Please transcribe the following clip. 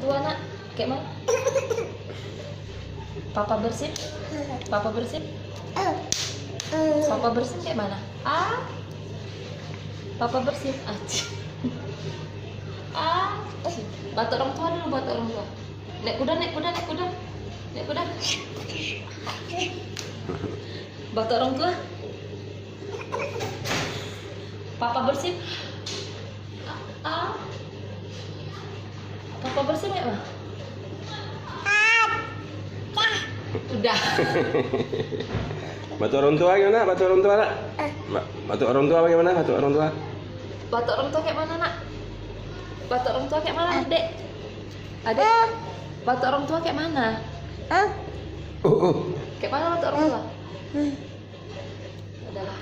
tua nak, kayak mana? Papa bersih? Papa bersih? Papa bersih kayak mana? Papa bersih. Batu orang tua dulu, batu orang tua. Naik kuda, naik kuda, naik kuda. Naik kuda. Batu orang tua. Papa bersih. Papa bersih nggak, Ma? Udah. Batu orang tua gimana? Batu orang tua nak? Batu orang tua bagaimana? Batu orang tua? Batu orang tua kayak mana, nak? Batu orang tua kayak mana, Dek? Adek? Batu orang tua kayak mana? Kayak mana batu orang tua? Adalah.